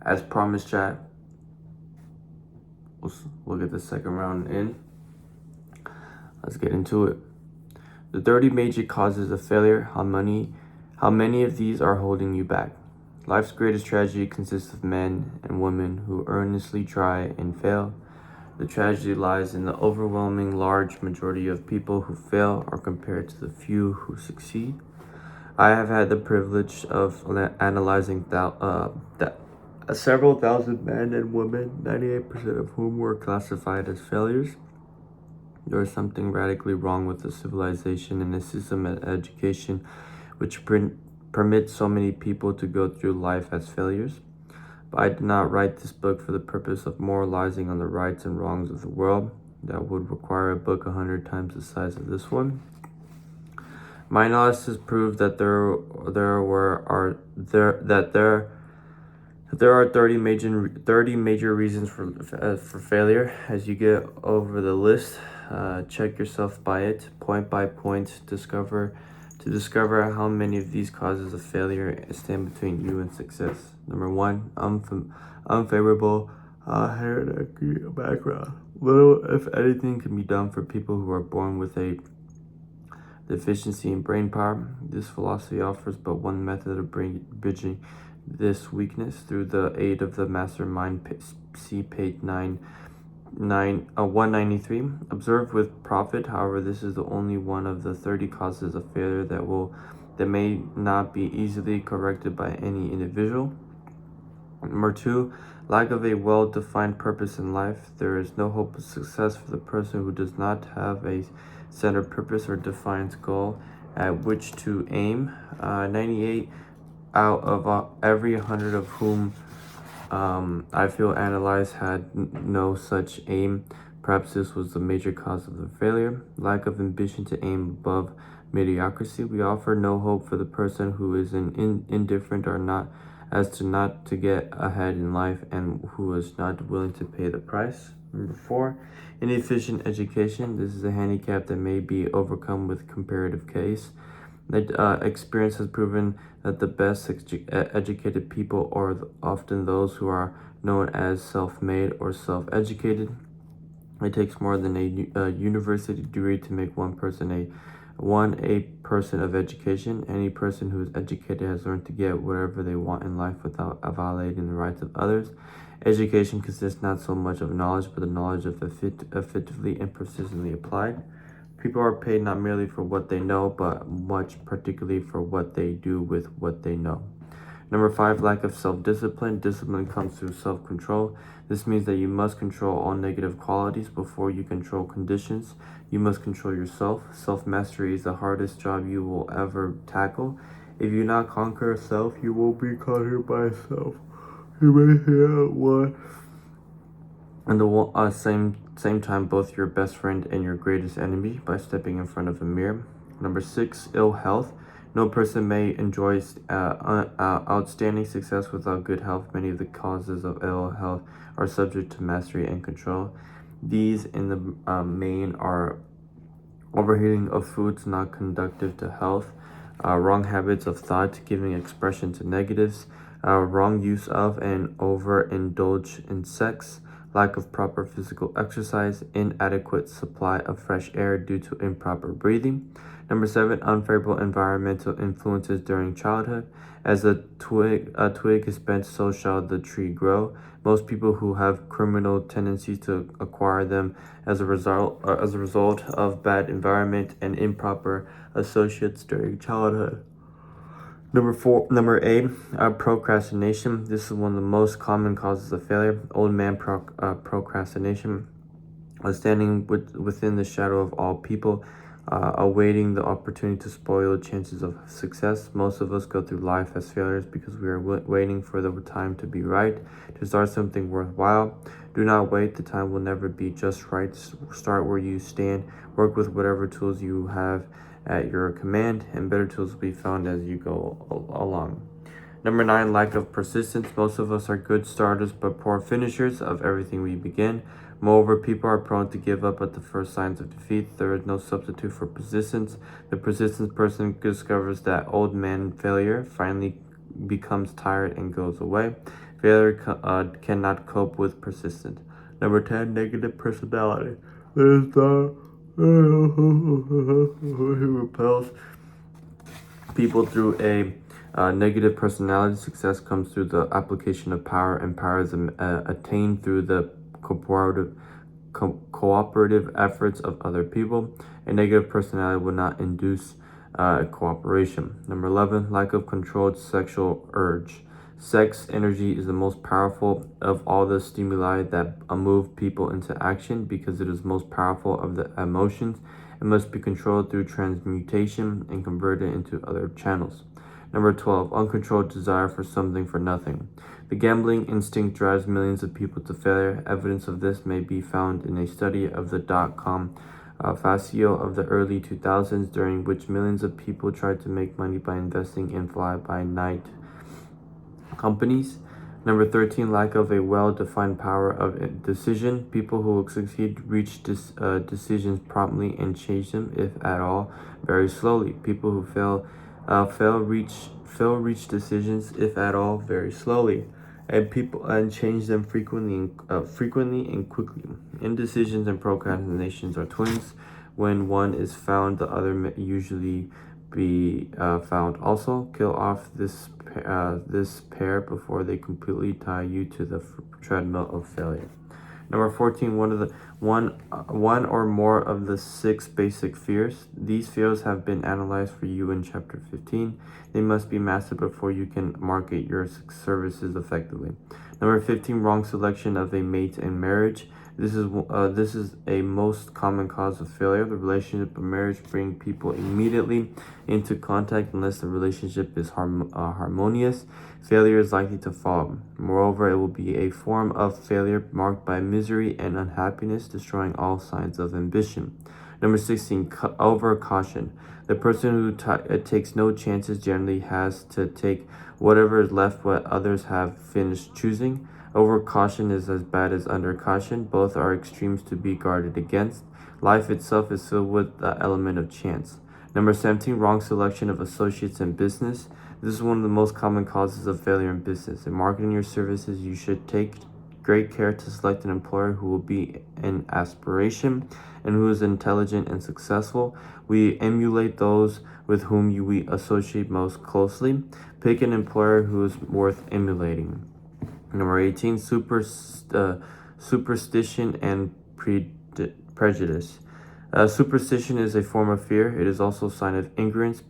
As promised, chat, we'll get the second round in. Let's get into it. The 30 major causes of failure. How many of these are holding you back? Life's greatest tragedy consists of men and women who earnestly try and fail. The tragedy lies in the overwhelming large majority of people who fail are compared to the few who succeed. I have had the privilege of analyzing several thousand men and women, 98% of whom were classified as failures. There is something radically wrong with the civilization and the system of education which permits so many people to go through life as failures. But I did not write this book for the purpose of moralizing on the rights and wrongs of the world. That would require a book 100 times the size of this one. My analysis proved that there are 30 major reasons for failure. As you get over the list, check yourself by it, point by point, to discover how many of these causes of failure stand between you and success. Number 1, unfavorable hierarchy background. Little, if anything, can be done for people who are born with a deficiency in brain power. This philosophy offers but one method of bridging this weakness through the aid of the mastermind. See page 193. Observe with profit. However, this is the only one of the 30 causes of failure that may not be easily corrected by any individual. Number 2, lack of a well-defined purpose in life. There is no hope of success for the person who does not have a centered purpose or defined goal at which to aim. 98 out of every 100 of whom I feel analyzed had no such aim. Perhaps this was the major cause of the failure. Lack of ambition to aim above mediocrity. We offer no hope for the person who is indifferent or not to get ahead in life and who is not willing to pay the price. Number 4, inefficient education. This is a handicap that may be overcome with comparative case. Experience has proven that the best educated people are often those who are known as self-made or self-educated. It takes more than a university degree to make one person a person of education. Any person who is educated has learned to get whatever they want in life without violating the rights of others. Education consists not so much of knowledge, but the knowledge of effectively and persistently applied. People are paid not merely for what they know, but much particularly for what they do with what they know. Number 5, lack of self-discipline. Discipline comes through self-control. This means that you must control all negative qualities before you control conditions. You must control yourself. Self-mastery is the hardest job you will ever tackle. If you not conquer self, you will be conquered by self. You may hear one and the same time both your best friend and your greatest enemy by stepping in front of a mirror. Number 6, ill health. No person may enjoy outstanding success without good health. Many of the causes of ill health are subject to mastery and control. These in the main are overheating of foods not conducive to health, wrong habits of thought giving expression to negatives, wrong use of and overindulge in sex, lack of proper physical exercise, inadequate supply of fresh air due to improper breathing. Number 7, unfavorable environmental influences during childhood. As a twig is bent, so shall the tree grow. Most people who have criminal tendencies to acquire them as a result of bad environment and improper associates during childhood. Number 8, procrastination. This is one of the most common causes of failure. Old man procrastination. Standing within the shadow of all people, awaiting the opportunity to spoil the chances of success. Most of us go through life as failures because we are waiting for the time to be right to start something worthwhile. Do not wait. The time will never be just right. Start where you stand. Work with whatever tools you have at your command, and better tools will be found as you go along. Number 9, lack of persistence. Most of us are good starters but poor finishers of everything we begin. Moreover, people are prone to give up at the first signs of defeat. There is no substitute for persistence. The persistent person discovers that old man failure, finally becomes tired and goes away. cannot cope with persistence. Number 10, negative personality. There's the who repels people through a negative personality. Success comes through the application of power, and power is attained through the cooperative efforts of other people. A negative personality will not induce cooperation. Number 11, lack of controlled sexual urge. Sex energy is the most powerful of all the stimuli that move people into action because it is most powerful of the emotions. It must be controlled through transmutation and converted into other channels. Number 12, uncontrolled desire for something for nothing. The gambling instinct drives millions of people to failure. Evidence of this may be found in a study of the dot-com fascio of the early 2000s, during which millions of people tried to make money by investing in fly-by-night companies. Number 13, lack of a well-defined power of decision. People who succeed reach decisions promptly and change them, if at all, very slowly. People who fail reach decisions, if at all, very slowly, and change them frequently and quickly. Indecisions and procrastinations are twins. When one is found, the other may usually be found also. Kill off this pair before they completely tie you to the treadmill of failure. Number 14, one or more of the 6 basic fears. These fears have been analyzed for you in chapter 15. They must be mastered before you can market your services effectively. Number 15, wrong selection of a mate in marriage. This is a most common cause of failure. The relationship of marriage bring people immediately into contact unless the relationship is harmonious. Failure is likely to follow. Moreover, it will be a form of failure marked by misery and unhappiness, destroying all signs of ambition. Number 16, over caution. The person who takes no chances generally has to take whatever is left what others have finished choosing. Over caution is as bad as under caution. Both are extremes to be guarded against. Life itself is filled with the element of chance. Number 17, wrong selection of associates in business. This is one of the most common causes of failure in business. In marketing your services, you should take great care to select an employer who will be an aspiration and who is intelligent and successful. We emulate those with whom we associate most closely. Pick an employer who is worth emulating. Number 18, superstition and prejudice. Superstition is a form of fear. It is also a sign of ignorance.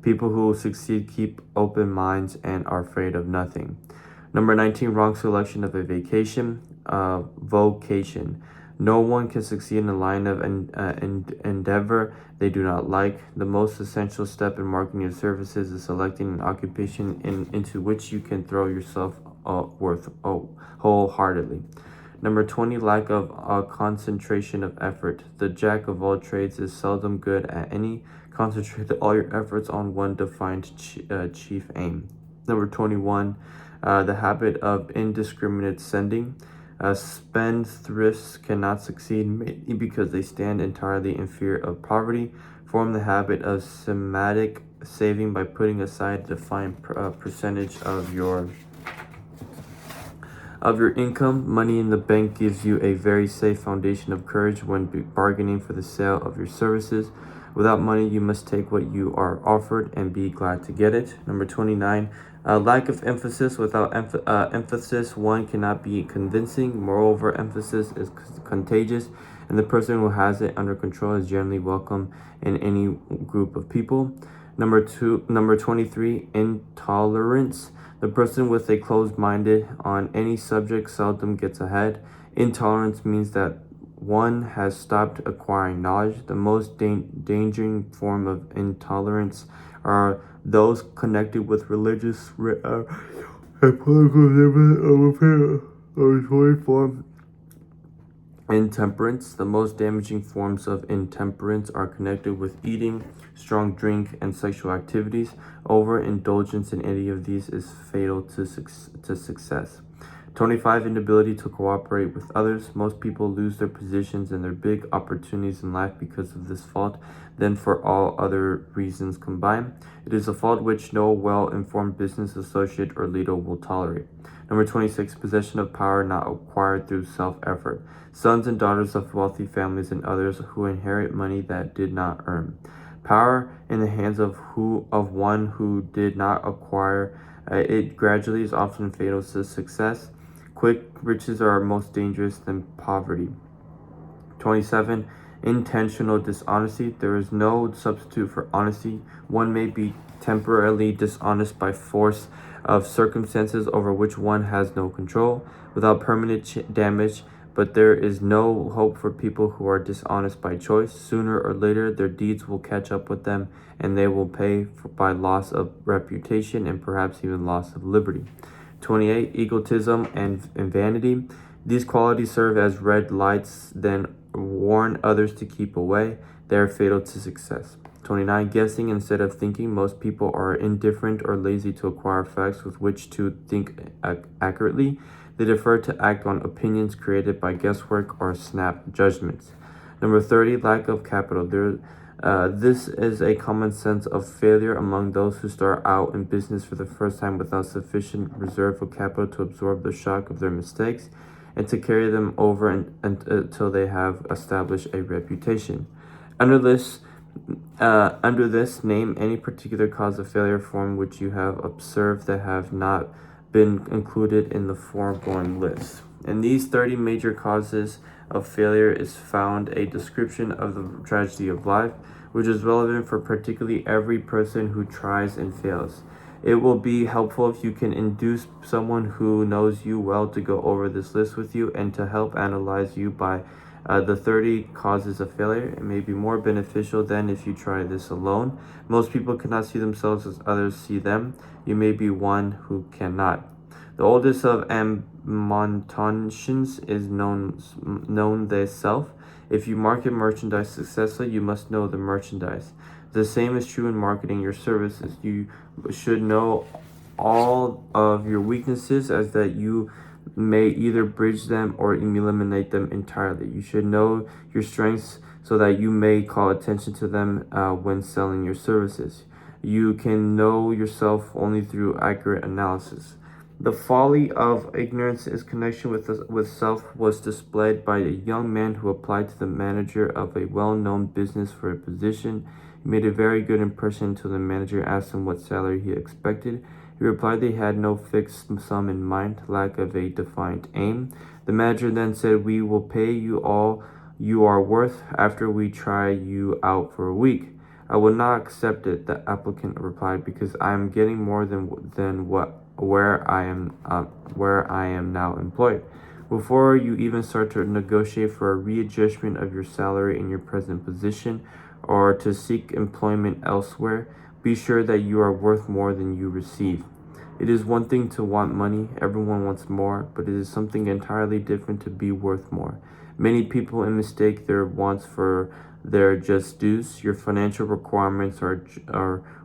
People who succeed keep open minds and are afraid of nothing. Number 19, wrong selection of a vocation. No one can succeed in a line of endeavor they do not like. The most essential step in marketing your services is selecting an occupation into which you can throw yourself wholeheartedly. Number 20, lack of concentration of effort. The jack of all trades is seldom good at any. Concentrate all your efforts on one defined chief aim. Number 21, the habit of indiscriminate sending. Spendthrifts cannot succeed mainly because they stand entirely in fear of poverty. Form the habit of systematic saving by putting aside a defined percentage of your income. Money in the bank gives you a very safe foundation of courage when bargaining for the sale of your services. Without money, you must take what you are offered and be glad to get it. Number 29, lack of emphasis. Without emphasis, one cannot be convincing. Moreover, emphasis is contagious, and the person who has it under control is generally welcome in any group of people. Number 23, intolerance. The person with a closed-minded on any subject seldom gets ahead. Intolerance means that one has stopped acquiring knowledge. The most dangerous form of intolerance are those connected with religious and political form. Intemperance. The most damaging forms of intemperance are connected with eating, strong drink, and sexual activities. Overindulgence in any of these is fatal to success. 25, inability to cooperate with others. Most people lose their positions and their big opportunities in life because of this fault, than for all other reasons combined. It is a fault which no well-informed business associate or leader will tolerate. Number 26, possession of power not acquired through self-effort. Sons and daughters of wealthy families and others who inherit money that did not earn. Power in the hands of one who did not acquire it gradually is often fatal to success. Quick riches are most dangerous than poverty. 27. Intentional dishonesty. There is no substitute for honesty. One may be temporarily dishonest by force of circumstances over which one has no control, without permanent damage, but there is no hope for people who are dishonest by choice. Sooner or later, their deeds will catch up with them, and they will pay by loss of reputation and perhaps even loss of liberty. 28. Egotism and vanity. These qualities serve as red lights, then warn others to keep away. They are fatal to success. 29. Guessing instead of thinking. Most people are indifferent or lazy to acquire facts with which to think accurately. They defer to act on opinions created by guesswork or snap judgments. Number 30. Lack of capital. This is a common sense of failure among those who start out in business for the first time without sufficient reserve of capital to absorb the shock of their mistakes and to carry them over until they have established a reputation. Under this, name any particular cause of failure from which you have observed that have not been included in the foregoing list. In these 30 major causes of failure is found a description of the tragedy of life, which is relevant for particularly every person who tries and fails. It will be helpful if you can induce someone who knows you well to go over this list with you and to help analyze you by the 30 causes of failure. It may be more beneficial than if you try this alone. Most people cannot see themselves as others see them. You may be one who cannot. The oldest of admonitions is known thyself. If you market merchandise successfully, you must know the merchandise. The same is true in marketing your services. You should know all of your weaknesses, as that you may either bridge them or eliminate them entirely. You should know your strengths so that you may call attention to them when selling your services. You can know yourself only through accurate analysis. The folly of ignorance in connection with self was displayed by a young man who applied to the manager of a well-known business for a position. He made a very good impression until the manager asked him what salary he expected. He replied they had no fixed sum in mind, lack of a defined aim. The manager then said, "We will pay you all you are worth after we try you out for a week." "I will not accept it," the applicant replied, "because I am getting more than where I am now employed." Before you even start to negotiate for a readjustment of your salary in your present position or to seek employment elsewhere, be sure that you are worth more than you receive. It is one thing to want money, everyone wants more, but it is something entirely different to be worth more. Many people mistake their wants for their just dues. Your financial requirements or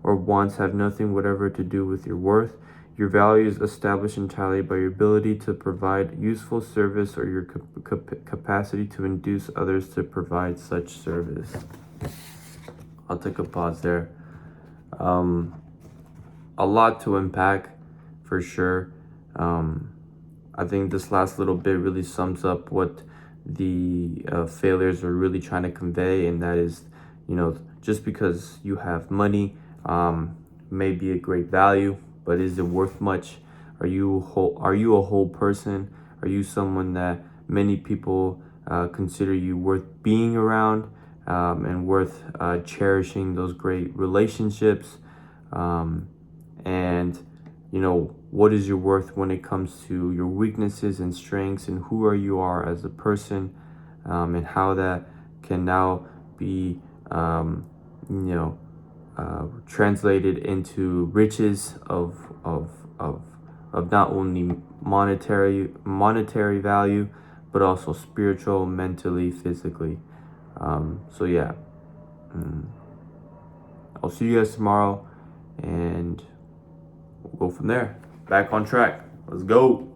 wants have nothing whatever to do with your worth. Your value is established entirely by your ability to provide useful service or your capacity to induce others to provide such service. I'll take a pause there. A lot to unpack, for sure. I think this last little bit really sums up what the failures are really trying to convey, and that is, just because you have money may be a great value, but is it worth much? Are you a whole person? Are you someone that many people consider you worth being around and worth cherishing those great relationships? And what is your worth when it comes to your weaknesses and strengths, and who you are as a person, and how that can now be translated into riches of not only monetary value, but also spiritual, mentally, physically. So yeah, I'll see you guys tomorrow, and we'll go from there. Back on track. Let's go.